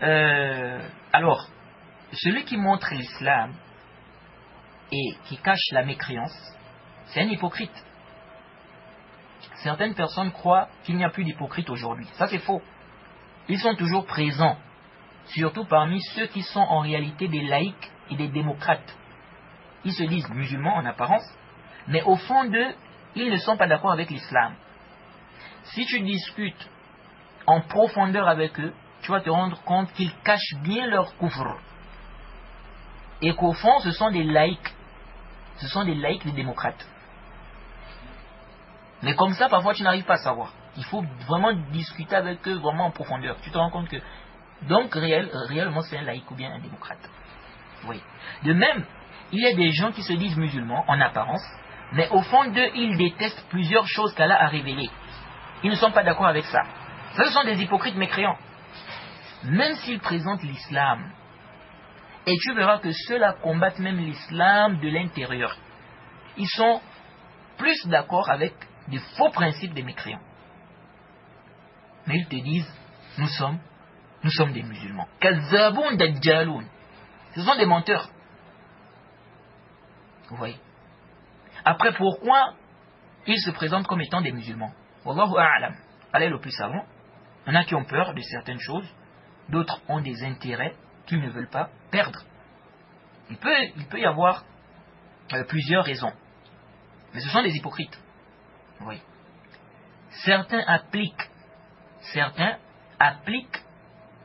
Alors, celui qui montre l'islam et qui cache la mécréance, c'est un hypocrite. Certaines personnes croient qu'il n'y a plus d'hypocrites aujourd'hui. Ça, c'est faux. Ils sont toujours présents, surtout parmi ceux qui sont en réalité des laïcs et des démocrates. Ils se disent musulmans en apparence, mais au fond d'eux, ils ne sont pas d'accord avec l'islam. Si tu discutes en profondeur avec eux, tu vas te rendre compte qu'ils cachent bien leur kufr. Et qu'au fond, ce sont des laïcs. Ce sont des laïcs, des démocrates. Mais comme ça, parfois, tu n'arrives pas à savoir. Il faut vraiment discuter avec eux vraiment en profondeur. Tu te rends compte que, donc, réellement, c'est un laïc ou bien un démocrate. Oui. De même, il y a des gens qui se disent musulmans, en apparence, mais au fond d'eux, ils détestent plusieurs choses qu'Allah a révélées. Ils ne sont pas d'accord avec ça. Ça, ce sont des hypocrites mécréants. Même s'ils présentent l'islam, et tu verras que ceux-là combattent même l'islam de l'intérieur. Ils sont plus d'accord avec des faux principes des mécréants. Mais ils te disent, nous sommes des musulmans. Kazaboun dajjaloun. Ce sont des menteurs. Vous voyez. Après, pourquoi ils se présentent comme étant des musulmans? Wallahu a'lam. Allah est le plus savant. Il y en a qui ont peur de certaines choses. D'autres ont des intérêts qu'ils ne veulent pas perdre. Il peut y avoir plusieurs raisons. Mais ce sont des hypocrites. Oui. Certains appliquent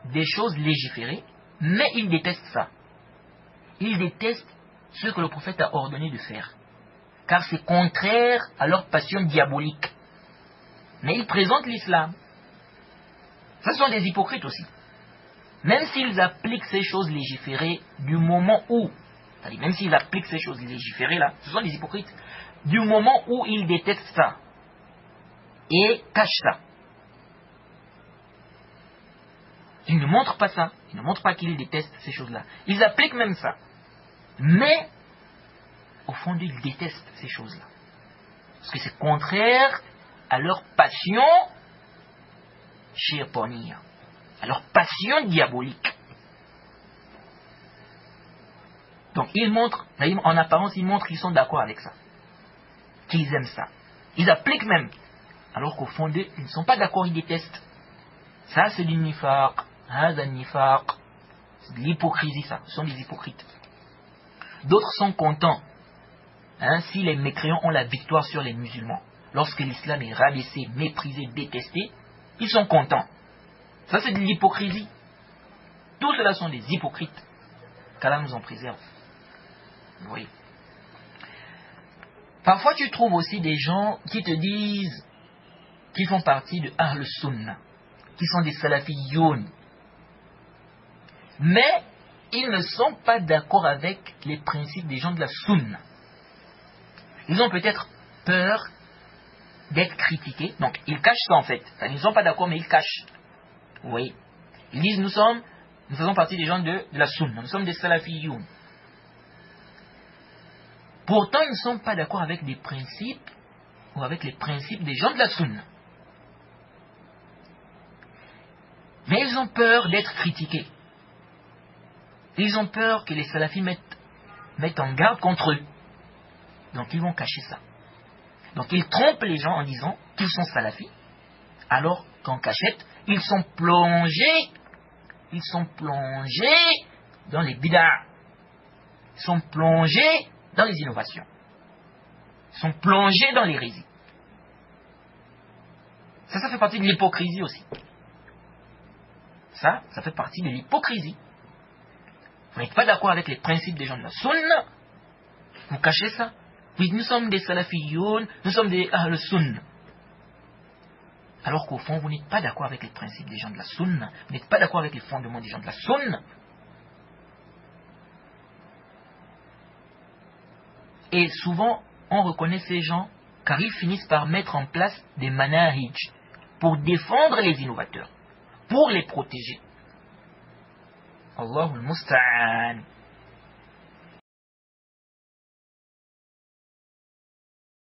des choses légiférées, mais ils détestent ça. Ils détestent ce que le prophète a ordonné de faire. Car c'est contraire à leur passion diabolique. Mais ils présentent l'islam. Ce sont des hypocrites aussi. Même s'ils appliquent ces choses légiférées du moment où, c'est-à-dire même s'ils appliquent ces choses légiférées là, ce sont des hypocrites, du moment où ils détestent ça et cachent ça. Ils ne montrent pas ça, ils ne montrent pas qu'ils détestent ces choses-là. Ils appliquent même ça. Mais, au fond d'eux, ils détestent ces choses-là. Parce que c'est contraire à leur passion shaytaniya, à leur passion diabolique. Donc ils montrent, en apparence, ils montrent qu'ils sont d'accord avec ça, qu'ils aiment ça. Ils appliquent même, alors qu'au fond d'eux, ils ne sont pas d'accord, ils détestent. Ça, c'est du nifaq, c'est de l'hypocrisie, ça. Ce sont des hypocrites. D'autres sont contents si les mécréants ont la victoire sur les musulmans. Lorsque l'islam est rabaissé, méprisé, détesté, ils sont contents. Ça, c'est de l'hypocrisie. Tout cela sont des hypocrites. Qu'Allah nous en préserve. Oui. Parfois, tu trouves aussi des gens qui te disent qu'ils font partie de Ahl Sunnah, qui sont des Salafiyoun. Mais ils ne sont pas d'accord avec les principes des gens de la Sunna. Ils ont peut-être peur d'être critiqués. Donc, ils cachent ça en fait. Ils ne sont pas d'accord, mais ils cachent. Oui. Ils disent, nous faisons partie des gens de la Sunna. Nous sommes des Salafiyoun. Pourtant, ils ne sont pas d'accord avec des principes ou avec les principes des gens de la Sunna. Mais ils ont peur d'être critiqués. Ils ont peur que les salafis mettent en garde contre eux. Donc ils vont cacher ça. Donc ils trompent les gens en disant qu'ils sont salafis, alors qu'en cachette, ils sont plongés dans les bid'ah. Ils sont plongés dans les innovations. Ils sont plongés dans l'hérésie. Ça fait partie de l'hypocrisie aussi. Ça fait partie de l'hypocrisie. Vous n'êtes pas d'accord avec les principes des gens de la Sunna. Vous cachez ça. Oui, nous sommes des Salafiyoun, nous sommes des Ahl Sunna. Alors qu'au fond, vous n'êtes pas d'accord avec les principes des gens de la Sunna. Vous n'êtes pas d'accord avec les fondements des gens de la Sunna. Et souvent, on reconnaît ces gens car ils finissent par mettre en place des manahij pour défendre les innovateurs, pour les protéger. Allahul Musta'an.